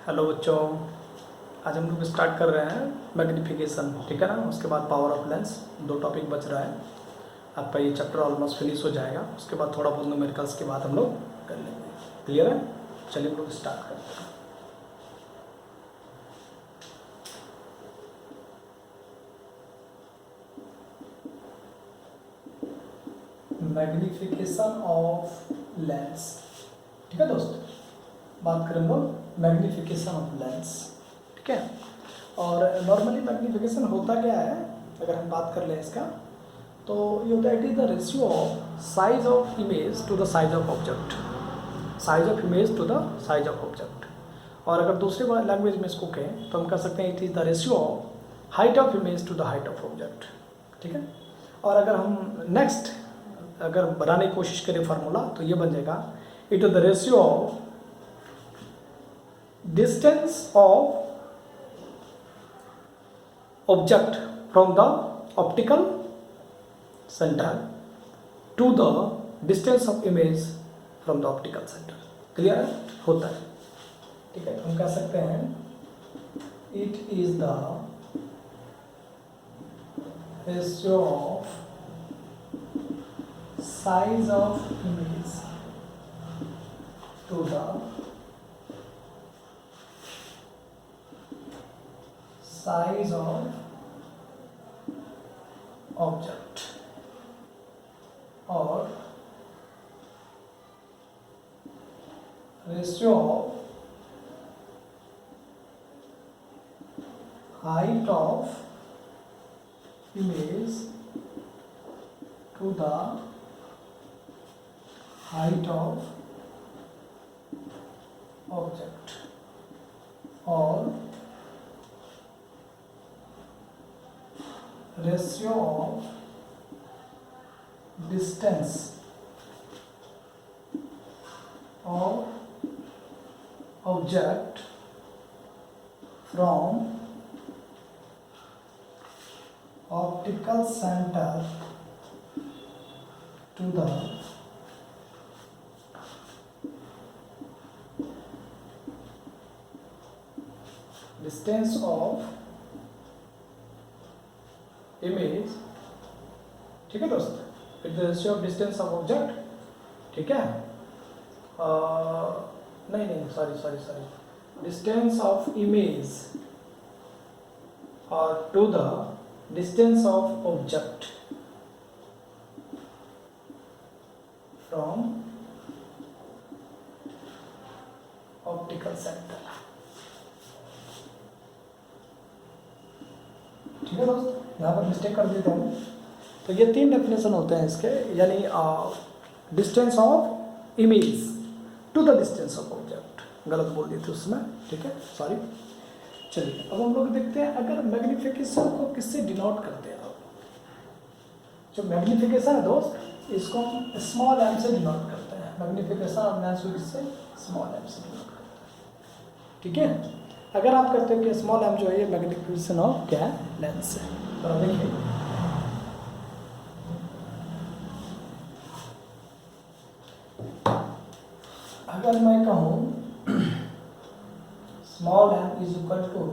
Hello बच्चों, आज हम लोग स्टार्ट कर रहे हैं मैग्नीफिकेशन, ठीक है ना। उसके बाद पावर ऑफ लेंस, दो टॉपिक बच रहा है। आपका ये चैप्टर ऑलमोस्ट फिनिश हो जाएगा। उसके बाद थोड़ा बहुत न्यूमेरिकल्स के बाद हम लोग कर लेंगे। क्लियर है? चलिए हम लोग स्टार्ट करते हैं। मैग्नीफिकेशन ऑफ लेंस, ठीक है दोस्त। बात करें हम लोग मैग्नीफिकेशन ऑफ लेंस, ठीक है। और नॉर्मली मैग्नीफिकेशन होता क्या है, अगर हम बात कर लें इसका, तो ये होता है it is the ratio of size of image to the size of object, size of image to the size of object. और अगर दूसरे लैंग्वेज में इसको कहें तो हम कह सकते हैं it is the ratio of height of image to the height of object, ठीक है। और अगर हम नेक्स्ट अगर बनाने की कोशिश करें फार्मूला, तो ये बन जाएगा it is the ratio of distance of object from the optical centre to the distance of image from the optical centre. Clear है? होता है, ठीक है। हम कह सकते हैं it is the ratio of size of image to the size of object or ratio of height of image to the height of object or ratio of distance of object from optical center to the distance of image, ठीक है दोस्त। It the ratio of distance of object, ठीक है। नहीं sorry distance of image और to the distance of object from optical centre, ठीक है दोस्त। यहाँ पर मिस्टेक कर देते हैं। तो ये तीन डेफिनेशन होते हैं इसके, यानी distance of image to the distance of object, गलत बोल दिए थे उसमें, ठीक है, सॉरी। चलिए अब हम लोग देखते हैं अगर मैग्नीफिकेशन को किससे डिनोट करते हैं। जो मैग्नीफिकेशन है दोस्त, इसको हम स्मॉल एम से डिनोट करते हैं। मैग्नीफिकेशन ऑफ लेंस को किससे? स्मॉल एम से डिनोट करते हैं, ठीक है। अगर आप कहते हो कि स्मॉल एम जो है ये मैग्नीफिकेशन ऑफ क्या है? लेंस है। तो देखिए अगर मैं कहूँ small m is equal to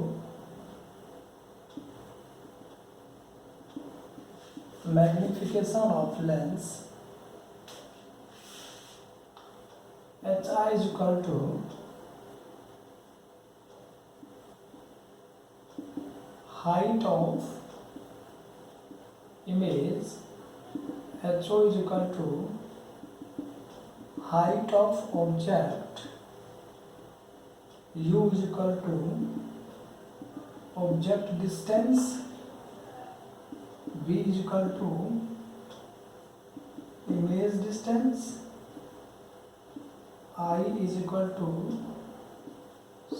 magnification of lens h i is equal to height of image, HO is equal to height of object, U is equal to object distance, V is equal to image distance, I is equal to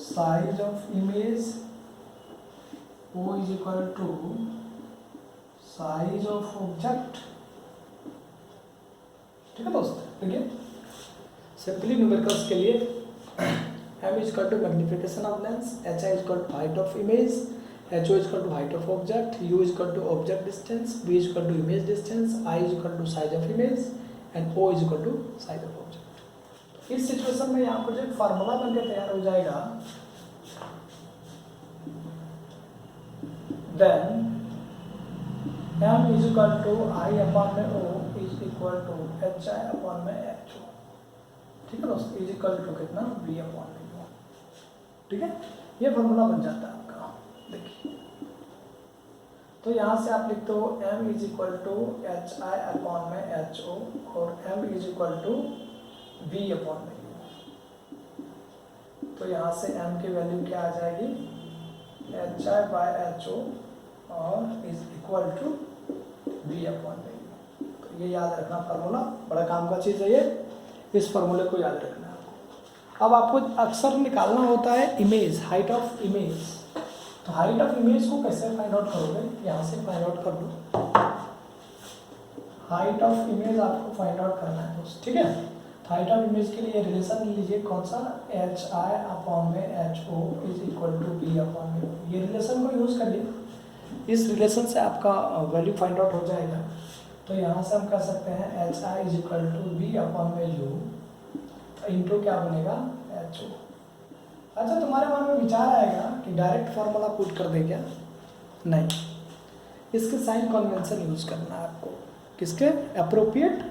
size of image, O is equal to size of object, ठीक है दोस्त। देखिए simply numericals के लिए M is equal to magnification of lens, HI is equal to height of image, HO is equal to height of object, U is equal to object distance, V is equal to image distance, I is equal to size of image and O is equal to size of object। इस situation में यहाँ पर जो formula बनकर तैयार हो जाएगा then m is equal to i upon में o is equal to h i upon में एच ओ। ठीक है दोस्त, इज इक्वल टू कितना v अपॉन में u। ठीक है, ये फॉर्मूला बन जाता है आपका। देखिए तो यहाँ से आप लिखते हो m is equal to h i upon में एच ओ और m is equal to v upon में u। तो यहाँ से m की वैल्यू क्या आ जाएगी, एच आई बाई एच ओ और is equal to v upon में u। तो ये याद रखना फार्मूला, बड़ा काम का चीज़ है ये, इस फार्मूले को याद रखना है आपको। अब आपको अक्सर निकालना होता है इमेज, हाइट ऑफ इमेज। तो हाइट ऑफ इमेज को कैसे फाइंड आउट करोगे, यहाँ से फाइंड आउट कर लो। हाइट ऑफ इमेज आपको फाइंड आउट करना है दोस्त। ठीक है, तो हाइट ऑफ इमेज के लिए रिलेशन लीजिए कौन सा, एच आई अपॉन में h o is equal to b upon में ओ। ये रिलेशन को यूज़ करिए, इस रिलेशन से आपका वैल्यू फाइंड आउट हो जाएगा। तो यहाँ से हम कह सकते हैं h i is equal to b upon में यू इंटू क्या बनेगा एच ओ। अच्छा, तुम्हारे मन में विचार आएगा कि डायरेक्ट फार्मूला पुट कर दे क्या, नहीं, इसके साइन कन्वेंशन यूज़ करना है आपको। किसके, अप्रोप्रिएट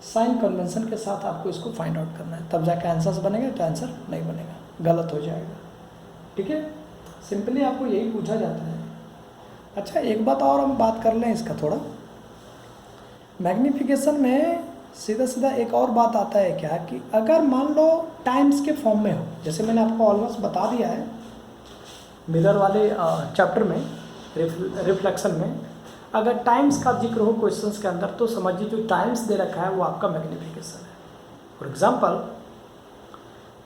साइन कन्वेंशन के साथ आपको इसको फाइंड आउट करना है, तब जाके आंसर्स बनेगा, तो आंसर नहीं बनेगा, गलत हो जाएगा। ठीक है, सिंपली आपको यही पूछा जाता है। अच्छा, एक बात और हम बात कर लें इसका थोड़ा, मैग्नीफिकेशन में सीधा सीधा एक और बात आता है क्या कि अगर मान लो टाइम्स के फॉर्म में हो, जैसे मैंने आपको ऑलमोस्ट बता दिया है मिरर वाले चैप्टर में, रिफ्लेक्शन में, अगर टाइम्स का जिक्र हो क्वेश्चंस के अंदर तो समझिए जो टाइम्स दे रखा है वो आपका मैग्नीफिकेशन है। For example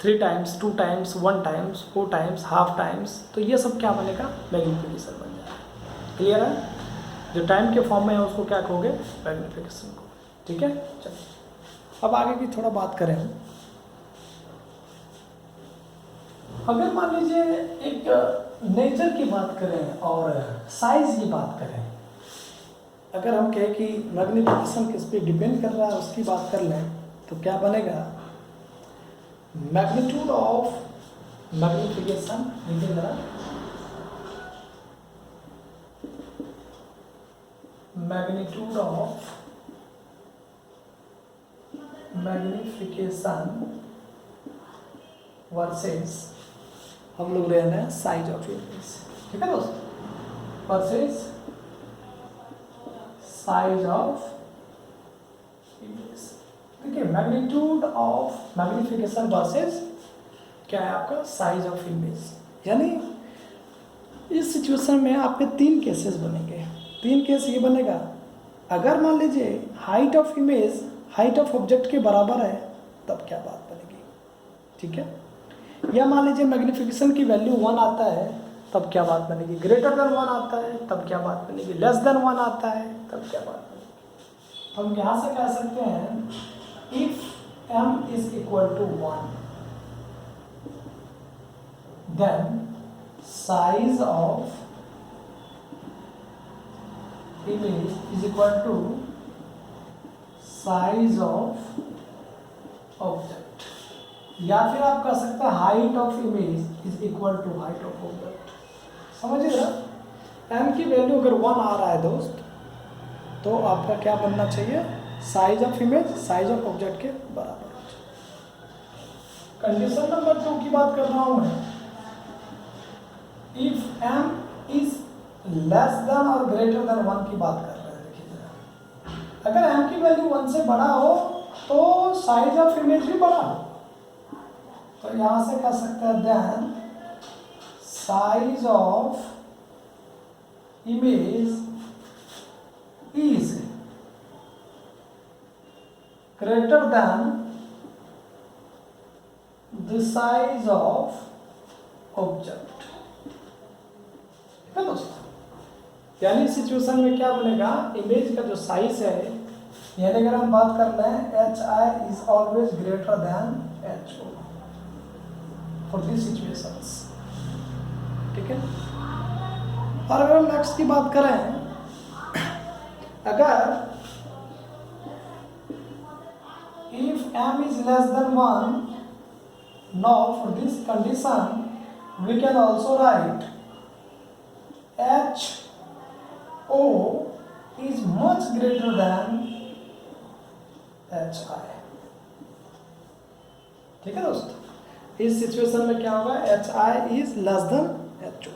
3 times, 2 times, 1 times, 4 times, half times, तो ये सब क्या बनेगा, मैग्नीफिकेशन बन जाएगा। क्लियर है, जो टाइम के फॉर्म में है उसको क्या कहोगे, मैग्नीफिकेशन को। ठीक है, चलिए अब आगे की थोड़ा बात करें। अगर मान लीजिए एक नेचर की बात करें और साइज की बात करें, अगर हम कहें कि मैग्नीफिकेशन किस पे डिपेंड कर रहा है उसकी बात कर लें, तो क्या बनेगा, मैग्नीट्यूड ऑफ मैग्नीफिकेशन, देखिए जरा, मैग्नीट्यूड ऑफ मैग्नीफिकेशन वर्सेस, हम लोग ले रहे हैं साइज ऑफ इमेज। ठीक है दोस्त, वर्सेस साइज ऑफ इमेज। देखिए, मैग्नीट्यूड ऑफ मैग्नीफिकेशन वर्सेस क्या है आपका, साइज ऑफ इमेज। यानी इस सिचुएशन में आपके 3 केसेस बनेंगे। 3 केस ये बनेगा, अगर मान लीजिए height of image height of object के बराबर है तब क्या बात बनेगी। ठीक है, या मान लीजिए मैग्नीफिकेशन की वैल्यू 1 आता है तब क्या बात बनेगी, ग्रेटर देन 1 आता है तब क्या बात बनेगी, लेस देन 1 आता है तब क्या बात बनेगी। तो हम यहाँ से कह सकते हैं if m is equal to 1 then size of image is equal to size of object, या फिर आप कह सकते हैं height of image is equal to height of object. समझिएगा, m की वैल्यू अगर 1 आ रहा है दोस्त तो आपका क्या बनना चाहिए, size of image size of object के बराबर। कंडीशन नंबर 2 की बात कर रहा हूं मैं, if m is less than और ग्रेटर देन 1 की बात कर रहे हैं। देखिए जरा, अगर m की वैल्यू 1 से बड़ा हो तो साइज ऑफ इमेज भी बड़ा हो, तो यहां से कह सकते हैं then size of image is greater than the size of object। ठीक है दोस्तों, यानी सिचुएशन में क्या बनेगा, इमेज का जो साइज है, यानी अगर हम बात कर रहे हैं h i is always greater than h o for this situations. ठीक है, और अगर हम नेक्स्ट की बात करें, अगर if m is less than 1, now for this condition we can also write h O is much greater than HI। ठीक है दोस्त, इस सिचुएशन में क्या होगा, HI is less than HO।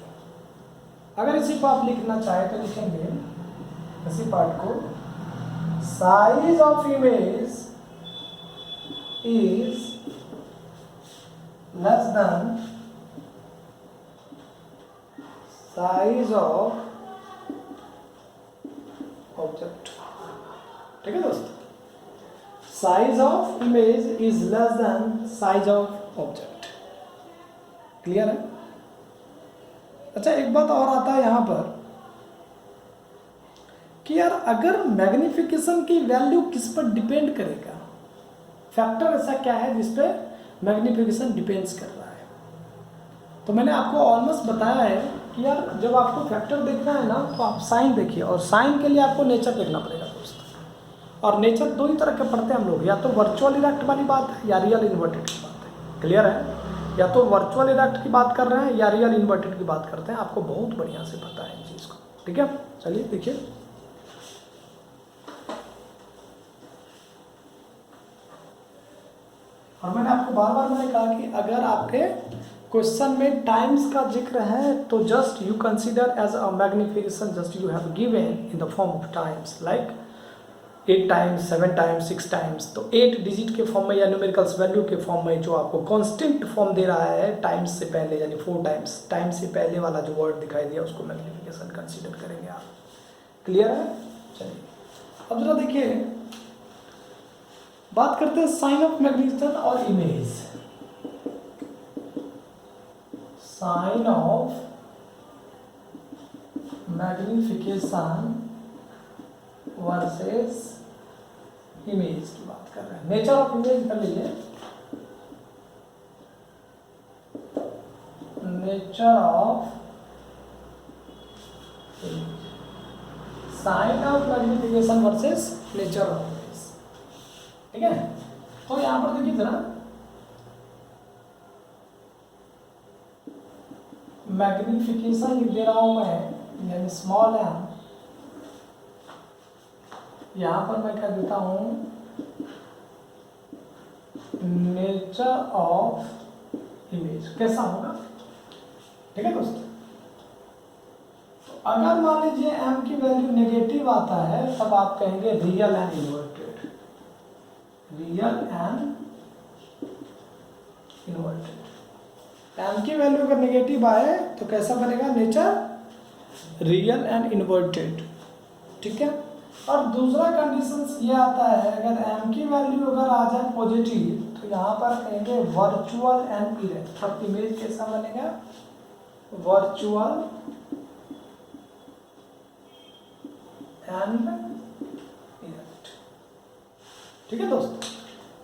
अगर इसी को आप लिखना चाहे तो लिखेंगे इसी पार्ट को, size of image is less than size of object। ठीक है दोस्त, size of image is less than size of object. Clear है? अच्छा, एक बात और आता है यहाँ पर कि यार अगर मैग्निफिकेशन की वैल्यू किस पर डिपेंड करेगा, फैक्टर ऐसा क्या है जिस पे मैग्निफिकेशन डिपेंड्स कर रहा है। तो मैंने आपको ऑलमोस्ट बताया है कि यार जब आपको फैक्टर देखना है ना तो आप साइन देखिए, और साइन के लिए आपको नेचर देखना पड़ेगा दोस्त। और नेचर दो ही तरह के पढ़ते हैं हम लोग, या तो वर्चुअल इरेक्ट वाली बात है या रियल इन्वर्टेड की बात है। क्लियर है? या तो वर्चुअल इरेक्ट की बात कर रहे हैं या रियल इन्वर्टेड की बात करते हैं, आपको बहुत बढ़िया से पता है इस चीज़ को। ठीक है, चलिए देखिए। और मैंने आपको बार बार मैंने कहा कि अगर आपके क्वेश्चन में टाइम्स का जिक्र है तो just you consider as a magnification, just you have given in the form of times, like 8 times, 7 times, 6 times. तो 8 डिजिट के फॉर्म में या न्यूमेरिकल्स वैल्यू के फॉर्म में जो आपको कांस्टेंट फॉर्म दे रहा है टाइम्स से पहले, यानी 4 टाइम्स, टाइम्स से पहले वाला जो वर्ड दिखाई दिया उसको मैग्निफिकेशन कंसीडर करेंगे आप। क्लियर है? चलिए अब जरा देखिए, बात करते हैं साइन ऑफ मैग्निफिकेशन और image. Sign of magnification versus image की बात कर रहे हैं। नेचर ऑफ इमेज कर लीजिए, nature of sine of magnification versus nature of image. ठीक है, तो यहां पर देखिए जरा, मैग्निफिकेशन लिख दे रहा हूं मैं, यानी स्मॉल m। यहां पर मैं क्या देता हूं, नेचर ऑफ इमेज। कैसा होगा? ठीक है दोस्तों, अगर मान लीजिए m की वैल्यू नेगेटिव आता है तब आप कहेंगे real and inverted. Real and inverted. m की वैल्यू अगर नेगेटिव आए तो कैसा बनेगा नेचर? Real and inverted. ठीक है, और दूसरा कंडीशन ये आता है, अगर m की वैल्यू अगर आ जाए पॉजिटिव तो यहाँ पर कहेंगे वर्चुअल एंड इरेक्ट। तब इमेज कैसा बनेगा? Virtual and erect. ठीक है दोस्तों,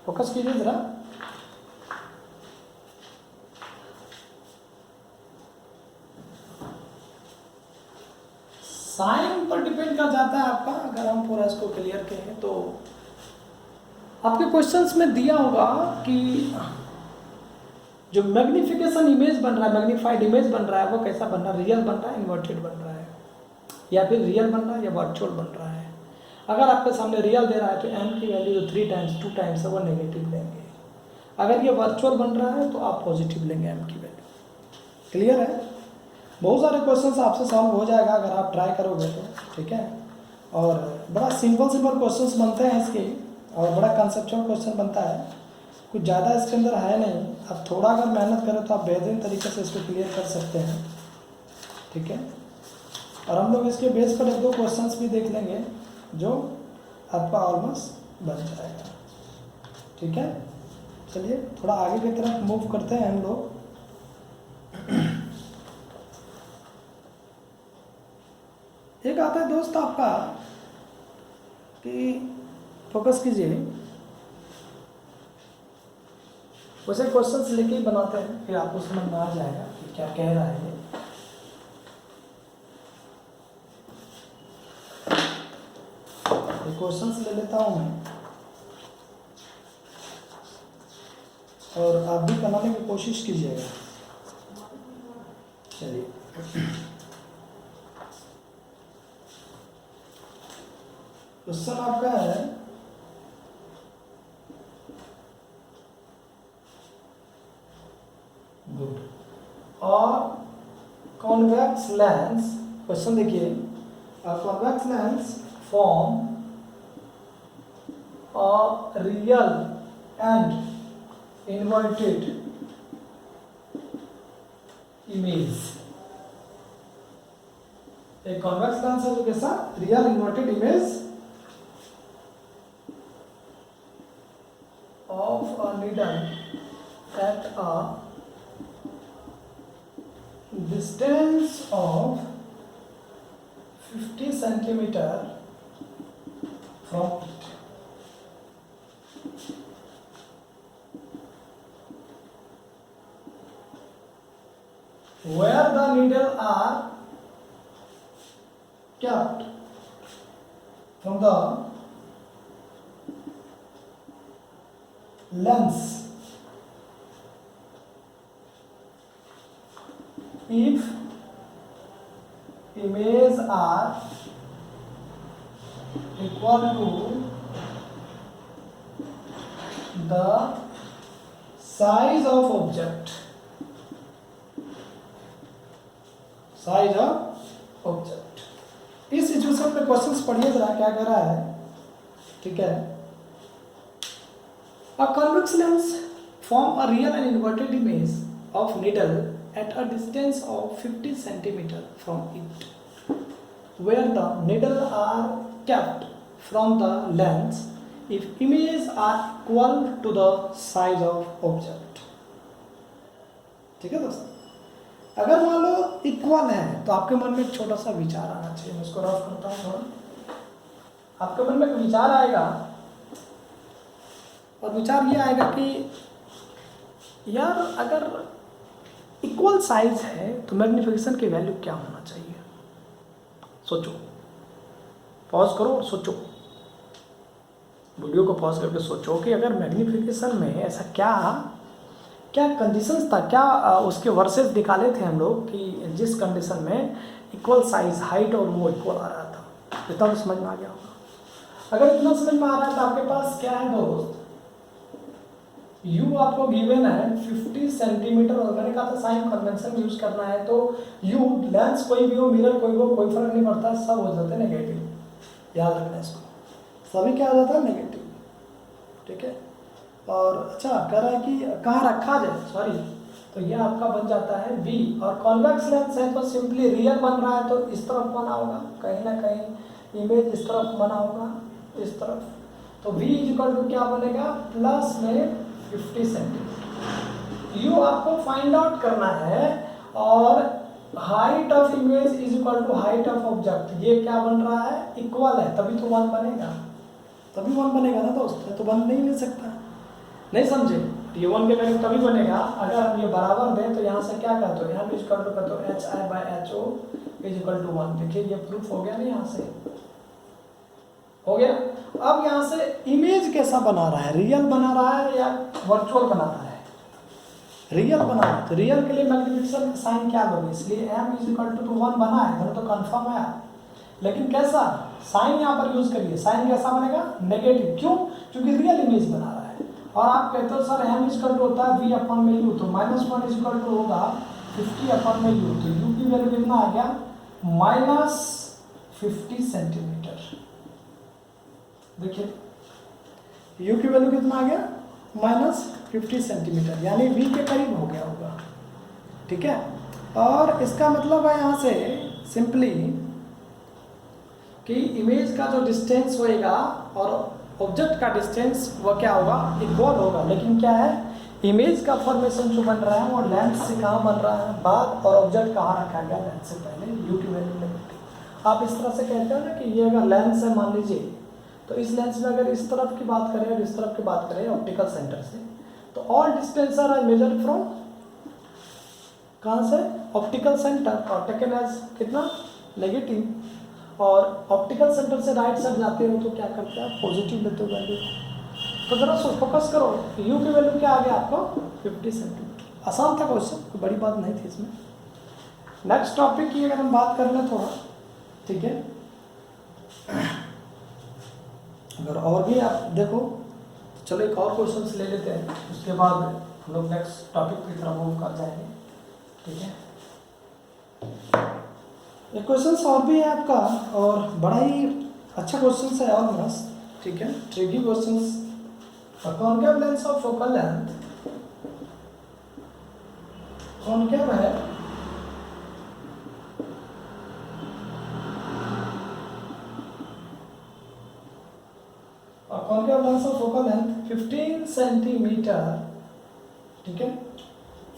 फोकस कीजिए जरा। साइन पर डिपेंड कर जाता है आपका। अगर हम पूरा इसको क्लियर करें तो आपके क्वेश्चंस में दिया होगा कि जो मैग्निफिकेशन इमेज बन रहा है, मैग्नीफाइड इमेज बन रहा है, वो कैसा बन रहा है? रियल बन रहा है, इन्वर्टेड बन रहा है, या फिर रियल बन रहा है या वर्चुअल बन रहा है। अगर आपके सामने रियल दे रहा है तो m की वैल्यू जो 3 टाइम्स 2 टाइम्स है वो नेगेटिव लेंगे। अगर ये वर्चुअल बन रहा है तो आप पॉजिटिव लेंगे m की वैल्यू। क्लियर है? बहुत सारे क्वेश्चंस आपसे सॉल्व हो जाएगा अगर आप ट्राई करोगे तो। ठीक है, और बड़ा सिंपल क्वेश्चंस बनते हैं इसके, और बड़ा कंसेप्चुअल क्वेश्चन बनता है, कुछ ज़्यादा इसके अंदर है नहीं। आप थोड़ा अगर मेहनत करें तो आप बेहतरीन तरीके से इसको क्लियर कर सकते हैं। ठीक है, और हम लोग इसके बेस पर 1-2 क्वेश्चंस भी देख लेंगे जो आपका ऑलमोस्ट बन जाएगा। ठीक है, चलिए थोड़ा आगे की तरफ मूव करते हैं हम लोग। एक आता है दोस्त आपका कि फोकस कीजिए, वैसे क्वेश्चंस लेके ही बनाते हैं, फिर आपको समझ में आ जाएगा कि क्या कह रहा है। क्वेश्चंस ले लेता हूँ मैं, और आप भी बनाने की कोशिश कीजिएगा। चलिए क्वेश्चन आपका है गुड। और कॉन्वेक्स लेंस, क्वेश्चन देखिए, convex lens form a real and inverted image. एक कॉन्वेक्स लेंस है जो कैसा, real inverted image of a needle at a distance of 50 centimeter from it. Where the needle are kept from the lens if images are equal to the size of object, size of object। इस situation में questions पढ़िए जरा क्या कह रहा है, ठीक है। A convex lens form a real and inverted image of needle at a distance of 50 centimeter from it, where the needle are kept from the lens if images are equal to the size of object। ठीक है दोस्तों, अगर मान लो equal है तो आपके मन में एक छोटा सा विचार आना चाहिए। मैं इसको रफ करता हूँ थोड़ा। आपके मन में एक विचार आएगा और विचार ये आएगा कि यार अगर इक्वल साइज है तो मैग्नीफिकेशन की वैल्यू क्या होना चाहिए। सोचो, पॉज करो और सोचो, वीडियो को पॉज करके सोचो कि अगर मैग्नीफिकेशन में ऐसा क्या क्या कंडीशंस था, क्या उसके वर्सेस निकाले थे हम लोग कि जिस कंडीशन में इक्वल साइज हाइट और वो इक्वल आ रहा था। इतना तो समझ में आ गया होगा। अगर इतना समझ में आ रहा है तो आपके पास क्या है दोस्त, U आपको गिवन है 50 सेंटीमीटर और मैंने कहा था साइन कन्वेंशन यूज करना है तो U लेंस कोई भी हो, मिरर कोई हो, कोई फर्क नहीं पड़ता, सब हो जाते हैं नेगेटिव। याद रखना इसको, सभी क्या हो जाता है नेगेटिव, ठीक है। और अच्छा कह रहा है कि कहाँ रखा जाए, सॉरी, तो ये आपका बन जाता है B। और कॉन्वेक्स लेंस है तो सिंपली रियल बन रहा है तो इस तरफ बना होगा, कहीं ना कहीं इमेज इस तरफ बना होगा, इस तरफ, तो V इक्वल टू क्या बनेगा, प्लस में 50 सेंटीमीटर। U आपको फाइंड आउट करना है और height of image is equal to height of object. ये क्या बन रहा है, इक्वल है, तभी तो 1 बनेगा, तभी 1 बनेगा ना दोस्त, तो बन नहीं सकता। नहीं समझे, ये 1 के वैल्यू तभी बनेगा अगर हम ये बराबर दें। तो यहाँ से क्या कहते हो, यहाँ पे इक्वल टू कहते हो HI/HO इज इक्वल टू 1। देखिए ये प्रूफ हो गया ना, यहाँ से हो गया। अब यहाँ से इमेज कैसा बना रहा है, रियल बना रहा है या वर्चुअल बना रहा है, रियल बना रहा है। तो रियल के लिए मैग्नीफिकेशन साइन क्या लोगे, इसलिए m इज इक्वल टू 1 बना है, तो कंफर्म है। लेकिन कैसा साइन यहाँ पर यूज करिए, साइन कैसा बनेगा, नेगेटिव। क्यों, क्योंकि रियल इमेज बना रहा है। और आप कहते हो sir m is equal to होता है v/u, तो -1 इज इक्वल टू होगा 50/u, तो u की वैल्यू कितना आ गया, -50 सेंटीमीटर। देखिए u की वैल्यू कितना आ गया, -50 सेंटीमीटर, यानी v के करीब हो गया होगा, ठीक है। और इसका मतलब है यहाँ से सिंपली कि इमेज का जो डिस्टेंस होएगा और ऑब्जेक्ट का डिस्टेंस वो क्या होगा, इक्वल होगा। लेकिन क्या है, इमेज का फॉर्मेशन जो बन रहा है वो लेंस से कहाँ बन रहा है, बाद, और ऑब्जेक्ट कहाँ रखा गया, लेंस से पहले, u की वैल्यू नेगेटिव। आप इस तरह से कहते हो ना कि ये अगर लेंस है मान लीजिए, तो इस लेंस में अगर इस तरफ की बात करें और इस तरफ की बात करें ऑप्टिकल सेंटर से, तो all distance are measure from कहाँ से, ऑप्टिकल सेंटर, और टेकन एज कितना, नेगेटिव। और ऑप्टिकल सेंटर से राइट साइड जाते हो तो क्या करते हैं, पॉजिटिव लेते हो वैल्यू। तो जरा सो फोकस करो, u की वैल्यू क्या आ गया आपको, 50 सेंटीमीटर। आसान था क्वेश्चन, कोई बड़ी बात नहीं थी इसमें। नेक्स्ट टॉपिक की अगर हम बात कर लें थोड़ा, ठीक है। अगर और भी आप देखो, चलो एक और क्वेश्चन ले लेते हैं, उसके बाद हम लोग नेक्स्ट टॉपिक की तरफ मूव कर जाएंगे, ठीक है। एक क्वेश्चन और भी है आपका, और बड़ा ही अच्छा क्वेश्चन है ऑलमोस्ट, ठीक है, tricky question. Concave lens of focal length, concave है concave lens of focal length 15 centimetre, ठीक है,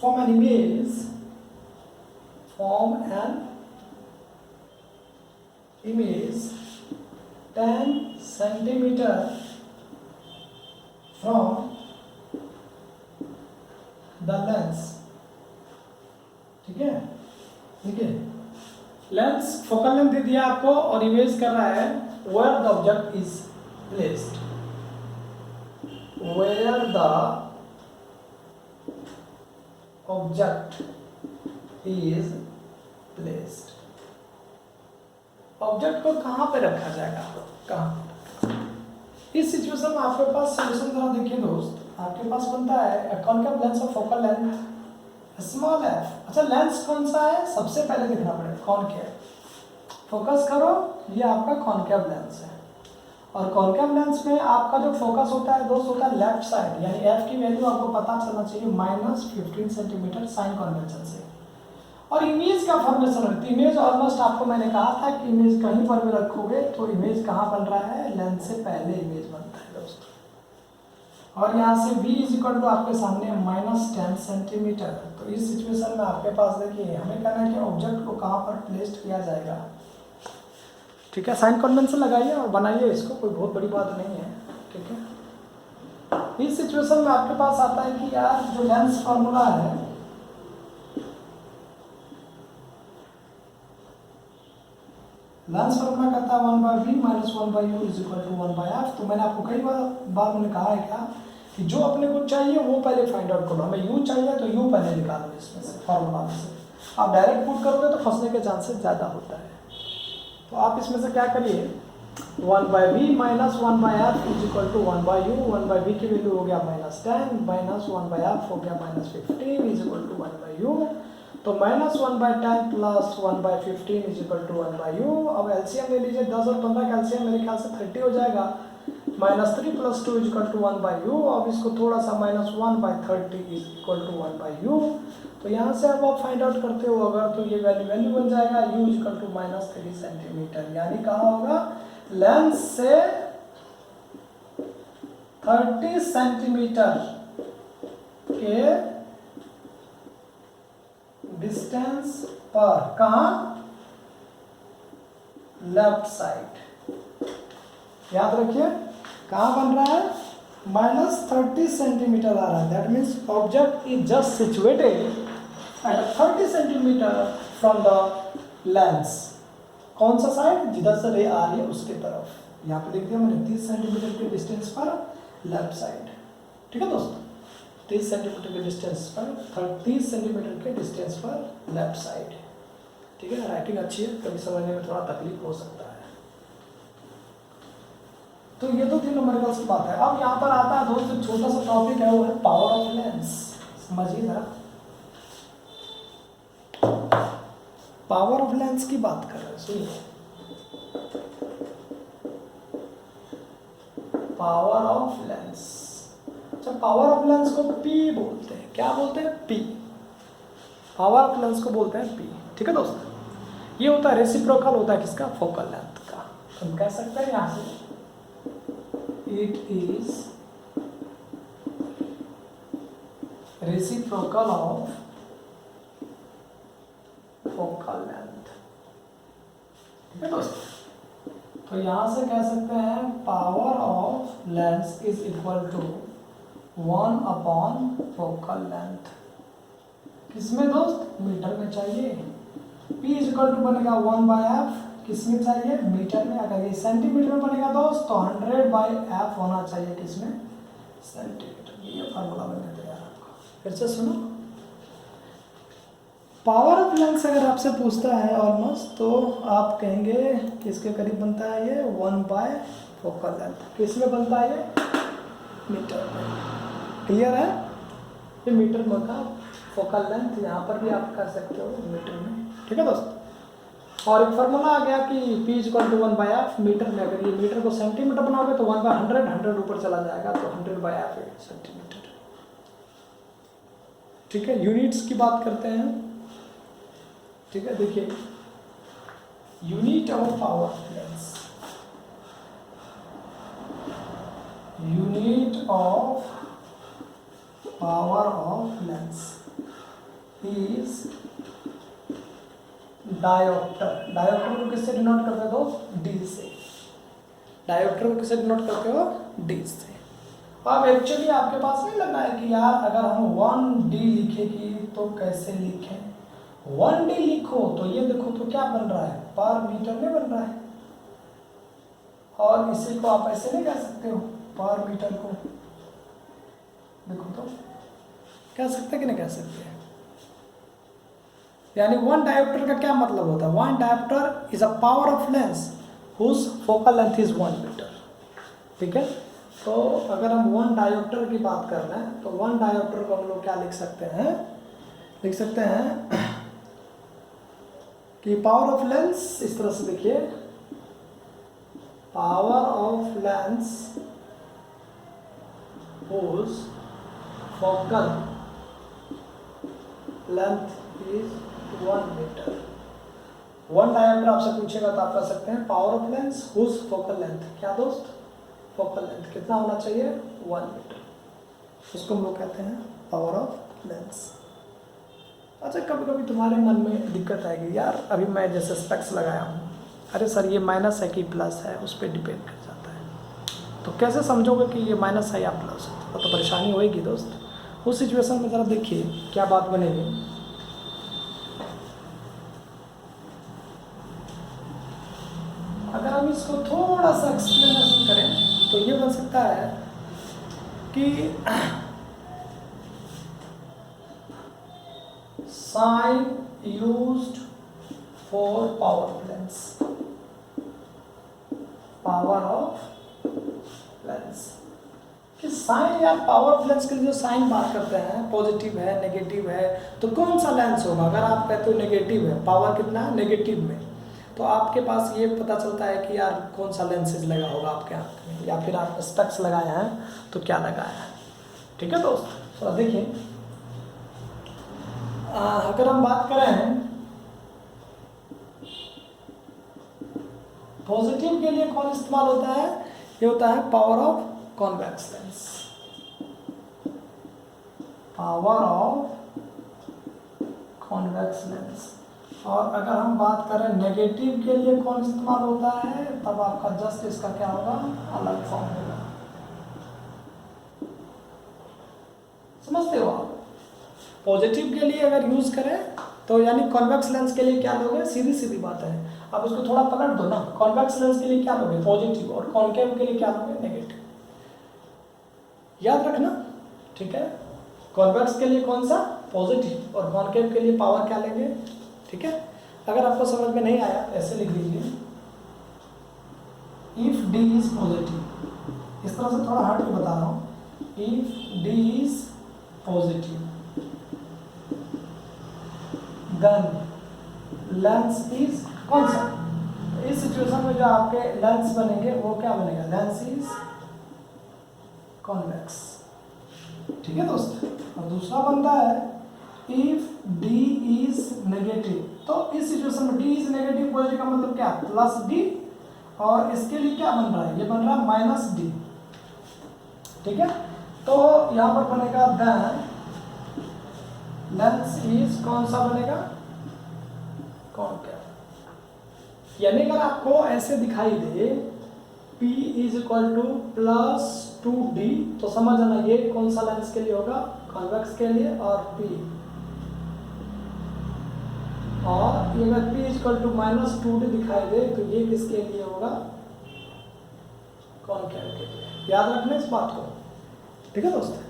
from an image, image 10 centimeter from the lens, ठीक है। देखिए लेंस फोकल लेंथ दे दिया आपको और इमेज कर रहा है where the object is placed, where the object is placed, object को कहाँ पे रखा जाएगा, कहाँ। इस सिचुएशन में आपके पास सोल्यूशन जरा देखिए दोस्त, आपके पास बनता है concave lens of focal length small F. अच्छा लेंस कौन सा है, सबसे पहले देखना पड़ेगा कॉनकेव, फोकस करो, ये आपका कॉनकेव लेंस है। और कॉनकेव लेंस में आपका जो फोकस होता है दोस्त होता है लेफ्ट साइड, यानी एफ की वैल्यू आपको पता चलना चाहिए -15 सेंटीमीटर साइन कन्वेंशन से। और इमेज का फॉर्मेशन होती है, इमेज ऑलमोस्ट आपको मैंने कहा था कि इमेज कहीं पर भी रखोगे तो इमेज कहाँ बन रहा है, लेंस से पहले इमेज बनता है दोस्तों। और यहाँ से v इक्वल टू आपके सामने -10 सेंटीमीटर। तो इस सिचुएशन में आपके पास देखिए हमें कहना है कि ऑब्जेक्ट को कहाँ पर प्लेस्ड किया जाएगा, ठीक है। साइन कन्वेंशन लगाइए और बनाइए इसको, कोई बहुत बड़ी बात नहीं है, ठीक है। इस सिचुएशन में आपके पास आता है कि यार जो लेंस फॉर्मूला है, लेंस फॉर्मूला कहता है 1/v - 1/u = 1/f। तो मैंने आपको कई बार मैंने कहा है क्या कि जो अपने को चाहिए वो पहले फाइंड आउट करो। हमें u चाहिए तो u पहले निकालो इसमें से, फॉर्मूला में से। आप डायरेक्ट पुट करोगे तो फंसने के चांसेस ज़्यादा होता है। तो आप इसमें से क्या करिए, 1/v - 1/f = 1/u। 1/v की वैल्यू हो गया -10 - 1/f हो गया -15 = 1/u। तो -1/10 + 1/15 = 1/u। अब एलसीएम ले लीजिए, 10 और 15 का एलसीएम मेरे ख्याल से 30 हो जाएगा। -3 + 2 = 1/u। अब इसको थोड़ा सा -1/30 = 1/u। तो यहाँ से अब आप फाइंड आउट करते हो अगर, तो ये वैल्यू बन जाएगा u = -3 सेंटीमीटर, यानी कहाँ होगा, लेंस से 30 सेंटीमीटर के डिस्टेंस पर, कहाँ, लेफ्ट साइड। याद रखिए कहाँ बन रहा है, -30 सेंटीमीटर आ रहा है। That means object is just situated at 30 centimetre from the lens. कौन सा साइड, जिधर से रे आ रही है उसके तरफ। यहाँ पे लिख दिया मैंने 30 सेंटीमीटर के डिस्टेंस पर लेफ्ट साइड, ठीक है दोस्तों। 30 सेंटीमीटर के डिस्टेंस पर, 30 सेंटीमीटर के डिस्टेंस पर लेफ्ट साइड, ठीक है। राइटिंग अच्छी है, कभी समझने में थोड़ा तकलीफ हो सकता है। तो ये तो 3 नंबर की बात है। अब यहाँ पर आता है दोस्तों छोटा सा टॉपिक है, वो है पावर ऑफ लेंस। समझिए जरा, पावर ऑफ लेंस की बात कर रहे हैं, सुनिए। पावर ऑफ लेंस, अच्छा पावर ऑफ लेंस को P बोलते हैं। क्या बोलते हैं, P। पावर ऑफ लेंस को बोलते हैं P, ठीक है दोस्तों। ये होता है रेसिप्रोकल, होता है किसका, फोकल लेंथ का। हम कह सकते हैं यहाँ से it is reciprocal of focal length, ठीक है दोस्तों। तो यहाँ से कह सकते हैं power of lens is equal to 1/फोकल लेंथ। किसमें दोस्त, मीटर में चाहिए। P = बनेगा 1/f, किसमें चाहिए, मीटर में। अगर ये सेंटीमीटर में बनेगा दोस्त तो 100/f होना चाहिए, किसमें, सेंटीमीटर। ये फार्मूला बनने तैयार आपको। फिर से सुनो, पावर ऑफ लेंस अगर आपसे पूछता है ऑलमोस्ट, तो आप कहेंगे किसके करीब बनता है ये, 1/f फोकल लेंथ किस में बनता है? ये मीटर में। क्लियर है? ये मीटर में का फोकल लेंथ, यहाँ पर भी आप कर सकते हो मीटर में। ठीक है दोस्त। और एक फार्मूला आ गया कि P = 1/f मीटर में। अगर ये मीटर को सेंटीमीटर बनाओगे तो 1/100, 100 ऊपर चला जाएगा तो 100/f सेंटीमीटर। ठीक है, यूनिट्स की बात करते हैं। ठीक है, देखिए unit of power lens, unit of power of lens is dioptre. Dioptre को किससे डिनोट करते हो? डी से। डायोप्टर को किससे डिनोट करते हो? डी से। अब एक्चुअली आपके पास नहीं लगना है कि यार अगर हम 1D लिखेगी तो कैसे लिखें। 1D लिखो तो ये देखो तो क्या बन रहा है? पर मीटर में बन रहा है। और इसी को आप ऐसे नहीं कह सकते हो पर मीटर को? देखो तो कह सकते कि नहीं कह सकते? यानी 1 डायोप्टर का क्या मतलब होता है? 1 dioptre is a power of lens whose focal length is 1 metre. ठीक है, तो अगर हम 1 डायोप्टर की बात कर रहे हैं तो 1 डायोप्टर को हम लोग क्या लिख सकते हैं? लिख सकते हैं कि पावर ऑफ लेंस इस तरह से देखिए, power of lens whose focal length is 1 metre. 1 dioptre आपसे पूछेगा तो आप कह सकते हैं power of lens whose focal length, क्या दोस्त? फोकल लेंथ कितना होना चाहिए? 1 मीटर। उसको हम लोग कहते हैं पावर ऑफ लेंस। अच्छा, कभी कभी तुम्हारे मन में दिक्कत आएगी, यार अभी मैं जैसे स्पेक्स लगाया हूँ, अरे सर ये माइनस है कि प्लस है, उस पर डिपेंड कर जाता है। तो कैसे समझोगे कि ये माइनस है या प्लस है? तो परेशानी होएगी दोस्त। उस सिचुएशन में ज़रा देखिए क्या बात बनेगी। अगर हम इसको थोड़ा सा एक्सप्लेनेशन करें तो ये बन सकता है कि sign used for power of lens, power of lens कि साइन या पावर ऑफ लेंस के लिए जो साइन बात करते हैं, पॉजिटिव है नेगेटिव है, तो कौन सा लेंस होगा? अगर आप कहते हो नेगेटिव है, पावर कितना है नेगेटिव में, तो आपके पास ये पता चलता है कि यार कौन सा लेंसेज लगा होगा आपके आँख में, या फिर आप स्पेक्स लगाए हैं तो क्या लगाया है। ठीक है दोस्त, तो देखिए अगर हम बात करें पॉजिटिव के लिए कौन इस्तेमाल होता है? ये होता है power of convex lens, power of convex lens. और अगर हम बात करें नेगेटिव के लिए कौन इस्तेमाल होता है, तब आपका जस्ट इसका क्या होगा? अलग फॉर्म होगा। समझते हो आप? पॉजिटिव के लिए अगर यूज करें तो यानी कॉन्वेक्स लेंस के लिए क्या लोगे? सीधी सीधी बात है, आप उसको थोड़ा पलट दो ना। कॉन्वेक्स लेंस के लिए क्या लोगे? पॉजिटिव। और कॉन्केव के लिए क्या लोगे? नेगेटिव। याद रखना, ठीक है। कॉन्वेक्स के लिए कौन सा? पॉजिटिव। और कॉन्केव के लिए पावर क्या लेंगे? ठीक है। अगर आपको समझ में नहीं आया ऐसे लिख लीजिए, इफ डी इज पॉजिटिव। इस तरह से थोड़ा हट के बता रहा हूँ। If d is positive then lens is कौन सा? इस सिचुएशन में जो आपके लेंस बनेंगे वो क्या बनेगा? Lens is convex. ठीक है दोस्त। और दूसरा बनता है इफ डी इज नेगेटिव। तो इस सिचुएशन में डी इज नेगेटिव, पॉजिटिव का मतलब क्या? Plus D. और इसके लिए क्या बन रहा है? ये बन रहा है माइनस डी। ठीक है। तो यहां पर बनेगा देन लेंस इज कौन सा बनेगा? कॉन्केव। यानी अगर आपको ऐसे दिखाई दे P is equal two plus 2D, तो समझ आना ये कौन सा लेंस के लिए होगा? कॉन्वेक्स के लिए। और P, और ये अगर P is equal to minus 2D दिखाई दे तो ये किसके लिए होगा? कॉन्केव के लिए। याद रखना इस बात को। ठीक है दोस्त।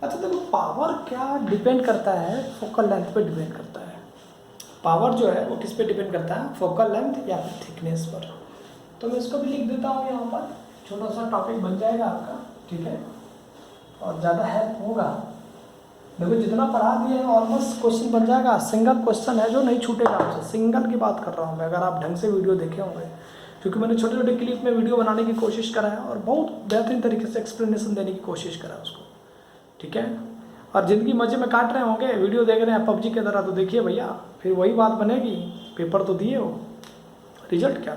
अच्छा देखो, पावर क्या डिपेंड करता है? फोकल लेंथ पे डिपेंड करता है। पावर जो है वो किस पे डिपेंड करता है? फोकल लेंथ या फिर थिकनेस पर। तो मैं इसको भी लिख देता हूँ यहाँ पर, छोटा सा टॉपिक बन जाएगा आपका, ठीक है, और ज़्यादा हेल्प होगा। देखो जितना पढ़ा दिए हैं ऑलमोस्ट क्वेश्चन बन जाएगा। सिंगल क्वेश्चन है जो नहीं छूटेगा आपसे, सिंगल की बात कर रहा हूँ मैं, अगर आप ढंग से वीडियो देखे होंगे, क्योंकि मैंने छोटे छोटे क्लिप में वीडियो बनाने की कोशिश करा है और बहुत बेहतरीन तरीके से एक्सप्लेनेशन देने की कोशिश करा है उसको, ठीक है। और ज़िंदगी मज़े में काट रहे होंगे, वीडियो देख रहे हैं पबजी की तरह, तो देखिए भैया फिर वही बात बनेगी, पेपर तो दिए हो, रिजल्ट क्या,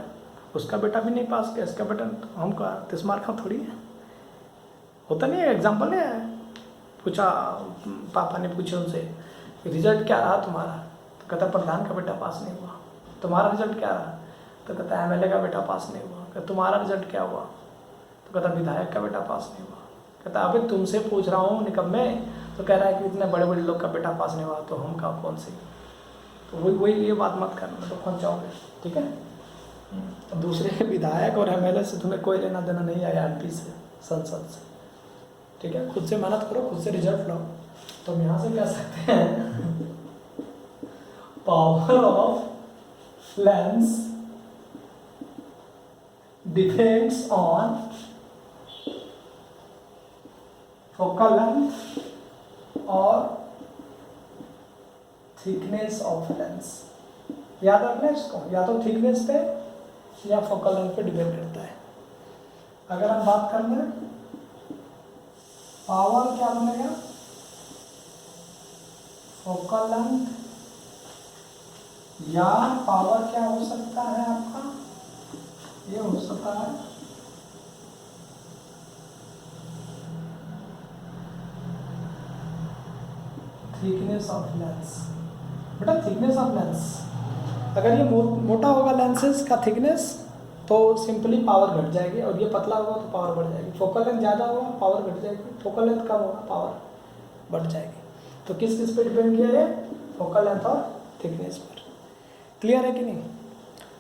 उसका बेटा भी नहीं पास किया, इसका बेटा, हम का 30 मार्क का थोड़ी है, होता नहीं है। एग्जाम्पल है, पूछा, पापा ने पूछा उनसे रिजल्ट क्या रहा तुम्हारा, तो कहता प्रधान का बेटा पास नहीं हुआ। तुम्हारा रिजल्ट क्या रहा, तो कहता MLA का बेटा पास नहीं हुआ। कहता तुम्हारा रिजल्ट क्या हुआ, तो कहता विधायक का बेटा पास नहीं हुआ। कहता अबे तुमसे पूछ रहा हूँ निकम्मे, तो कह रहा है कि इतने बड़े बड़े लोग का बेटा पास नहीं हुआ, तो हम का कौन से। तो वही ये बात मत करना, तो फंस जाओगे, ठीक है। तो दूसरे विधायक और MLA से तुम्हें कोई लेना देना नहीं आया, MP से, संसद से, ठीक है। खुद से मेहनत करो, खुद से रिजल्ट लो। तो हम यहाँ से कह सकते हैं power of lens depends on focal length और थिकनेस ऑफ लेंस। याद रखना इसको, या तो थिकनेस पे या फोकल लेंथ पे डिपेंड करता है। अगर हम बात कर लें पावर क्या बनेगा, फोकल लेंथ, या पावर क्या हो सकता है आपका, ये हो सकता है थिकनेस ऑफ लेंस। बेटा थिकनेस ऑफ लेंस, अगर ये मोटा होगा लेंसेज का थिकनेस तो सिंपली पावर घट जाएगी, और ये पतला होगा तो पावर बढ़ जाएगी। फोकल लेंथ ज़्यादा होगा पावर घट जाएगी, फोकल लेंथ कम होगा पावर बढ़ जाएगी। तो किस किस पे डिपेंड किया है, फोकल लेंथ और थिकनेस पर। क्लियर है कि नहीं।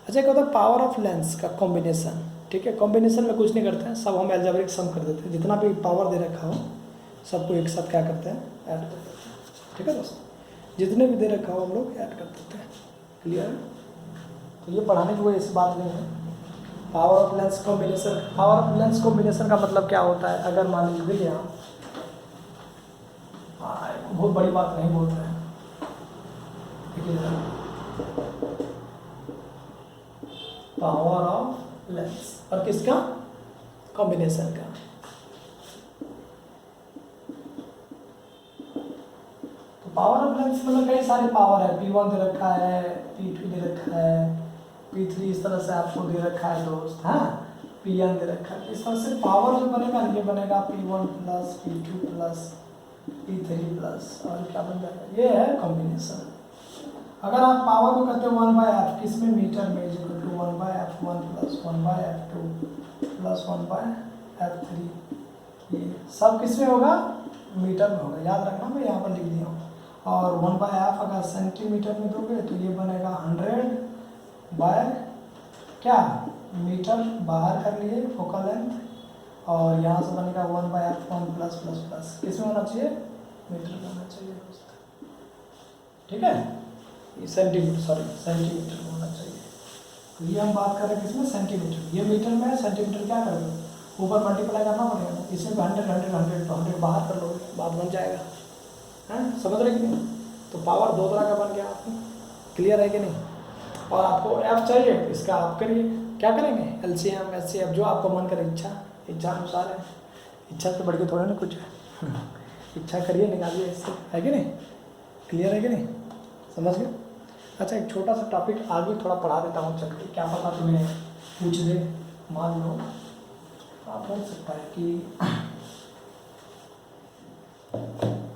अच्छा एक होता है पावर ऑफ लेंस का कॉम्बिनेशन, ठीक है। कॉम्बिनेशन में कुछ नहीं करते हैं, सब हम एल्जेब्रिक सम कर देते हैं, जितना भी पावर दे रखा हो सबको एक साथ क्या करते हैं, ऐड कर देते हैं, ठीक है दोस्तों। जितने भी दे रखा हो हम लोग ऐड कर देते हैं। क्लियर है। तो ये पढ़ाने की कोई ऐसी बात नहीं है। Power of lens combination, power of lens combination का मतलब क्या होता है, अगर मान लीजिए आप बहुत बड़ी बात नहीं बोल रहे हैं, पावर ऑफ लेंस और किसका, कॉम्बिनेशन का। तो पावर ऑफ लेंस मतलब कई सारे पावर है, P1 दे रखा है, P2 दे रखा है, P3 इस तरह से आपको दे रखा है दोस्त, हाँ, Pn दे रखा है। इस तरह से पावर जो बनेगा ये बनेगा P1 plus P2 plus P3 plus, और क्या बन जाएगा, ये है कॉम्बिनेशन। अगर आप पावर को करते हो 1/f, किसमें, मीटर में, is equal to 1/f1 plus 1/f2 plus 1/f3, ये सब किसमें होगा, मीटर में होगा। याद रखना, मैं यहाँ पर लिख दिया हूँ। और 1/f अगर सेंटीमीटर में दोगे तो ये बनेगा 100 बाय क्या, मीटर बाहर कर लिए फोकल लेंथ, और यहाँ से बनेगा 1/f1 प्लस प्लस प्लस, किसमें होना चाहिए, मीटर में होना चाहिए दोस्त, ठीक है। ये सेंटीमीटर में होना चाहिए। तो ये हम बात कर रहे हैं किसमें, सेंटीमीटर। ये मीटर में है, सेंटीमीटर क्या करोगे, ऊपर मल्टीप्लाई करना पड़ेगा, इसमें 100 100 100 तो 100 बाहर कर लोगे, बात बन जाएगा, हैं, समझ रहे कि नहीं। तो पावर दो तरह का बन गया आपको, क्लियर है कि नहीं। और आपको एफ चाहिए, इसका आप करिए, क्या करेंगे, LCM SCF, जो आपको मन करे, इच्छा अनुसार है, इच्छा से बढ़ के थोड़ा ना कुछ है, इच्छा करिए निकालिए इससे, है कि नहीं। क्लियर है कि नहीं, समझ गए। अच्छा एक छोटा सा टॉपिक आगे थोड़ा पढ़ा देता हूँ चल के, क्या पता तुम्हें पूछ दे। मान लो आप बोल सकता है कि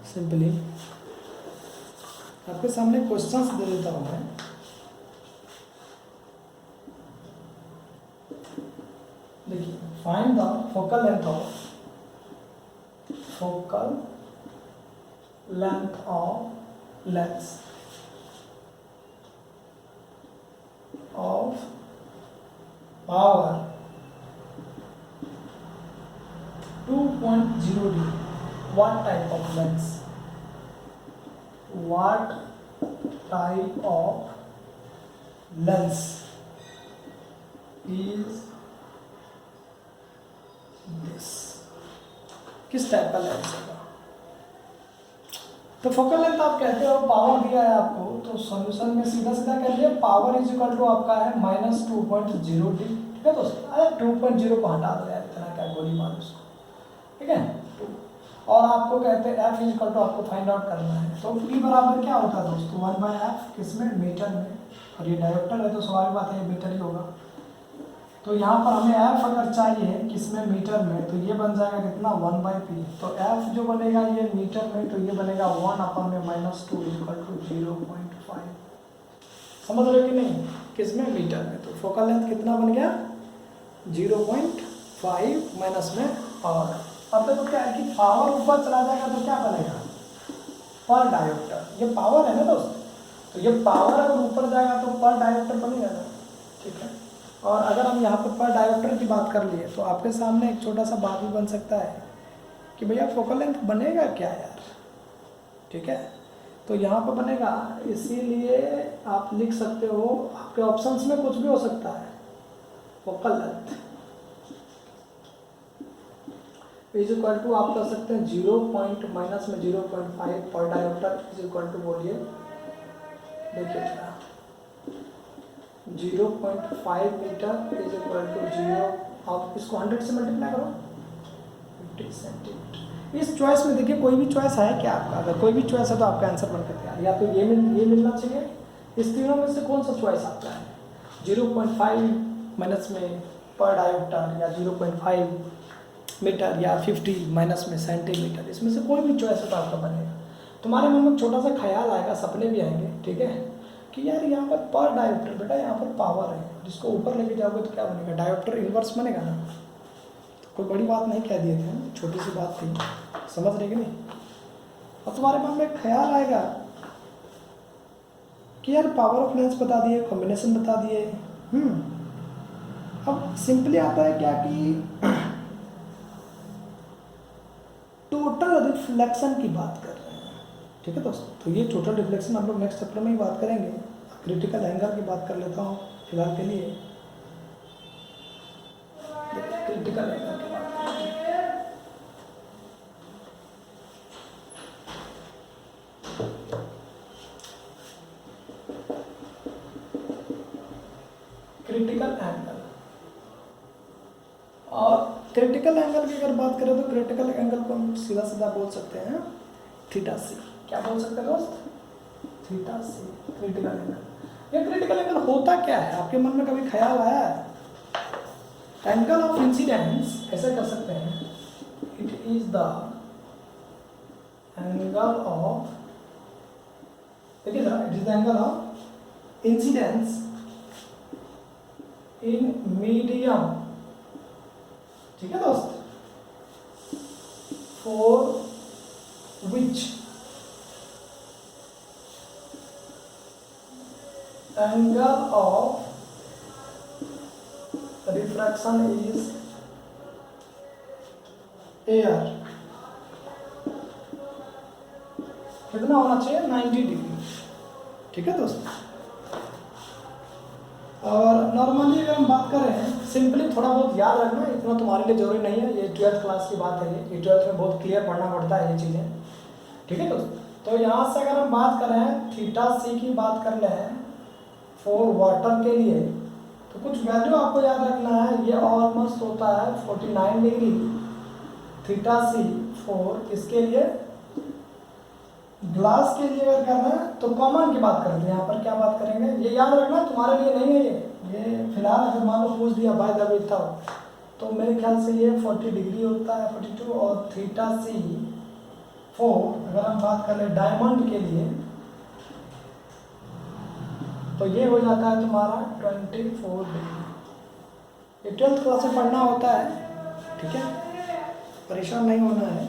सिंपली आपके सामने क्वेश्चंस दे देता हूँ मैं, देखिए, find the focal length of lens of power 2.0D. What type of lens? What type of lens is this, किस टाइप का लेंस होगा। तो फोकल लेंथ आप कहते हो, पावर दिया है आपको, तो सॉल्यूशन में सीधा सीधा कह दिए पावर इज इक्वल टू आपका है -2.0 डी। ठीक है दोस्तों, अरे 2.0 को हटा दो यार, इतना क्या गोली मार उसको, ठीक है 2। और आपको कहते हैं एफ इज इक्वल टू आपको फाइंड आउट करना है, तो ई बराबर क्या होता है दोस्तों 1/f, किसमें, मीटर में, और ये डायोप्टर है तो स्वाभाविक बात है ये मीटर ही होगा। तो यहाँ पर हमें एफ अगर चाहिए किसमें, मीटर में, तो ये बन जाएगा कितना 1/p। तो एफ जो बनेगा ये मीटर में, तो ये बनेगा 1/2 इज इक्वल टू 0.5। समझ रहे हो कि नहीं, किसमें, मीटर में। तो फोकल लेंथ कितना बन गया 0.5 माइनस में पावर। अब देखो क्या है कि पावर ऊपर चला जाएगा तो क्या बनेगा, पर डायोप्टर। ये पावर है ना दोस्त, तो ये पावर अगर ऊपर जाएगा तो पर डायोप्टर बनेगा ना, ठीक है। और अगर हम यहाँ पर डायोप्टर की बात कर लिए तो आपके सामने एक छोटा सा बात भी बन सकता है कि भैया फोकल लेंथ बनेगा क्या यार, ठीक है। तो यहाँ पर बनेगा, इसीलिए आप लिख सकते हो, आपके ऑप्शंस में कुछ भी हो सकता है। Focal length is equal to आप कर सकते हैं 0. माइनस में 0.5 पर डायोप्टर इज इक्वल टू, बोलिए देखिए 0.5 मीटर इज इक्वल टू 0, आप इसको 100 से मल्टीप्लाई करो 50 सेंटीमीटर। इस चॉइस में देखिए कोई भी चॉइस है क्या आपका, अगर कोई भी चॉइस है तो आपका आंसर बन कर तैयार, या तो ये मिलना चाहिए। इस तीनों में से कौन सा चॉइस आपका है, 0.5 माइनस में पर डायोप्टर, या 0.5 मीटर, या 50 माइनस में सेंटीमीटर, इसमें से कोई भी चॉइस है तो आपका बनेगा। तुम्हारे मन में एक छोटा सा ख्याल आएगा, सपने भी आएंगे, ठीक है, कि यार यहाँ पर डायोप्टर, बेटा यहाँ पर पावर है, जिसको ऊपर लेके जाओगे तो क्या बनेगा, डायोप्टर इन्वर्स बनेगा ना। तो कोई बड़ी बात नहीं कह दिए थे, छोटी सी बात थी, समझ रहे कि नहीं। और तुम्हारे मन में एक ख्याल आएगा कि यार पावर ऑफ लेंस बता दिए, कॉम्बिनेशन बता दिए। अब सिंपली आता है क्या कि टोटल रिफ्लेक्शन की बात कर रहे हैं, ठीक है दोस्तों। तो ये टोटल रिफ्लेक्शन हम लोग नेक्स्ट चैप्टर में ही बात करेंगे। क्रिटिकल एंगल की बात कर लेता हूँ फिलहाल के लिए, क्रिटिकल एंगल की बात करेंगे। क्रिटिकल एंगल, और क्रिटिकल एंगल की अगर बात करें तो क्रिटिकल एंगल को हम सीधा सीधा बोल सकते हैं थीटा सी। क्या बोल सकते हैं दोस्त, थीटा सी क्रिटिकल एंगल। ये क्रिटिकल एंगल होता क्या है, आपके मन में कभी ख्याल आया है। एंगल ऑफ इंसिडेंस ऐसे कर सकते हैं, it is the angle of, देखिए जरा, it is the angle of incidence in medium, ठीक है दोस्त, for which angle of refraction is air। कितना होना चाहिए, 90 डिग्री, ठीक है दोस्तों। और नॉर्मली अगर हम बात करें, सिंपली थोड़ा बहुत याद रखना, इतना तुम्हारे लिए जरूरी नहीं है, ये 12th क्लास की बात है, ये 12th में बहुत क्लियर पढ़ना पड़ता है ये चीज़ें, ठीक है दोस्तों। तो यहाँ से अगर हम बात करें थीटा सी की बात कर लें फॉर वाटर के लिए, तो कुछ वैल्यू आपको याद रखना है, ये ऑलमोस्ट होता है 49 डिग्री थीटा सी फॉर, इसके लिए ग्लास के लिए अगर करना है तो कॉमन की बात करते हैं। यहाँ पर क्या बात करेंगे, ये याद रखना, तुम्हारे लिए नहीं है ये फिलहाल अगर मान लो पूछ दिया बाय द वे था, तो मेरे ख्याल से ये 40 डिग्री होता है, 42। और थीटा सी फॉर अगर हम बात कर ले डायमंड के लिए, तो ये हो जाता है तुम्हारा 24 डिग्री। ये 12th क्लास में पढ़ना होता है, ठीक है, परेशान नहीं होना है।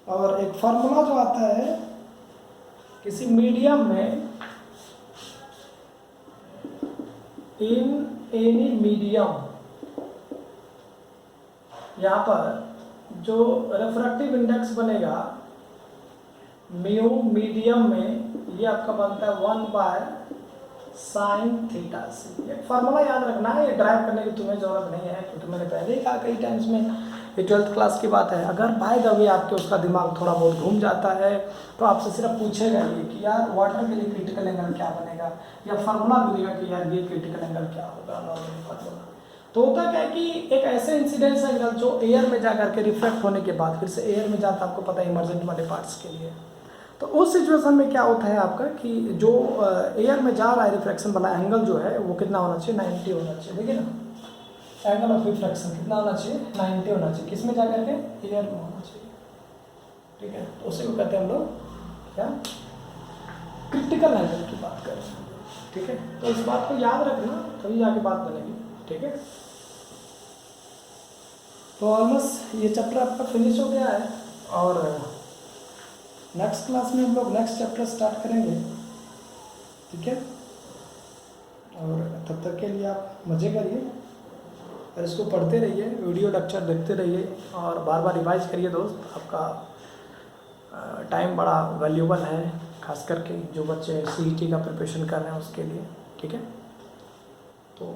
और एक फार्मूला जो आता है किसी मीडियम में, इन एनी मीडियम, यहाँ पर जो रिफ्रैक्टिव इंडेक्स बनेगा म्यू मीडियम में, ये आपका बनता है 1/√m²। साइन थीटा सी। ये फार्मूला याद रखना है, ये ड्राइव करने की तुम्हें ज़रूरत नहीं है क्योंकि मैंने पहले ही कहा कई टाइम्स में, ये 12th क्लास की बात है। अगर बाय द वे आपके उसका दिमाग थोड़ा बहुत घूम जाता है तो आपसे सिर्फ पूछेगा ये कि यार वाटर के लिए क्रिटिकल एंगल क्या बनेगा, या फार्मूला मिलेगा कि यार ये क्रिटिकल एंगल क्या होगा, नॉर्मल फार्मूला। तो होता क्या है कि एक ऐसे इंसिडेंस एंगल जो एयर में जा करके रिफ्लेक्ट होने के बाद फिर से एयर में जाता, आपको पता है इमर्जेंट वाले पार्ट्स के लिए। तो उस सिचुएशन में क्या होता है आपका कि जो एयर में जा रहा है रिफ्लेक्शन वाला एंगल जो है वो कितना होना चाहिए, 90 होना चाहिए। देखिए ना, एंगल ऑफ रिफ्लेक्शन कितना होना चाहिए, 90 होना चाहिए। किस में जा करके, एयर में होना चाहिए। ठीक है, तो उसी को कहते हैं हम लोग क्या, क्रिटिकल एंगल की बात कर रहे हैं। ठीक है, तो इस बात को याद रखना, तभी जाके बात बनेगी। ठीक है, तो ऑलमोस्ट ये चैप्टर आपका फिनिश हो गया है और नेक्स्ट क्लास में हम लोग नेक्स्ट चैप्टर स्टार्ट करेंगे। ठीक है, और तब तक के लिए आप मज़े करिए और इसको पढ़ते रहिए, वीडियो लेक्चर देखते रहिए और बार बार रिवाइज करिए दोस्त। आपका टाइम बड़ा वैल्यूबल है, खास करके जो बच्चे CET का प्रिपरेशन कर रहे हैं उसके लिए। ठीक है, तो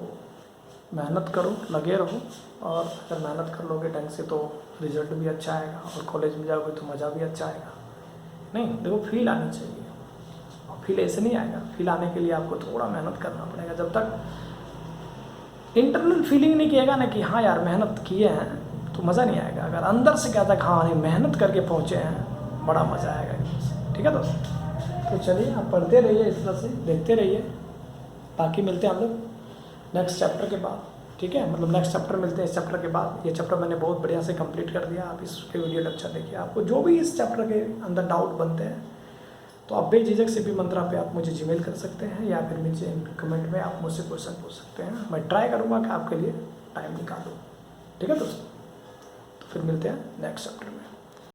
मेहनत करो, लगे रहो, और अगर मेहनत कर लोगे ढंग से तो रिजल्ट भी अच्छा आएगा और कॉलेज में जाओगे तो मज़ा भी अच्छा आएगा। नहीं, देखो फील आनी चाहिए, और फील ऐसे नहीं आएगा। फील आने के लिए आपको थोड़ा मेहनत करना पड़ेगा। जब तक इंटरनल फीलिंग नहीं किएगा ना कि हाँ यार मेहनत किए हैं, तो मज़ा नहीं आएगा। अगर अंदर से कहता है हाँ नहीं मेहनत करके पहुँचे हैं, बड़ा मज़ा आएगा। ठीक है दोस्त, तो चलिए आप पढ़ते रहिए, इस तरह से देखते रहिए। बाकी मिलते हैं हम लोग नेक्स्ट चैप्टर के बाद। ठीक है, मतलब नेक्स्ट चैप्टर मिलते हैं इस चैप्टर के बाद। ये चैप्टर मैंने बहुत बढ़िया से कंप्लीट कर दिया। आप इसके वीडियो लेक्चर देखिए। आपको जो भी इस चैप्टर के अंदर डाउट बनते हैं तो आप बेझिझक से भी मंत्रा पे आप मुझे जीमेल कर सकते हैं, या फिर नीचे कमेंट में आप मुझसे क्वेश्चन पूछ सकते हैं। मैं ट्राई करूँगा कि आपके लिए टाइम निकालूँ। ठीक है दोस्तों, तो फिर मिलते हैं नेक्स्ट चैप्टर में।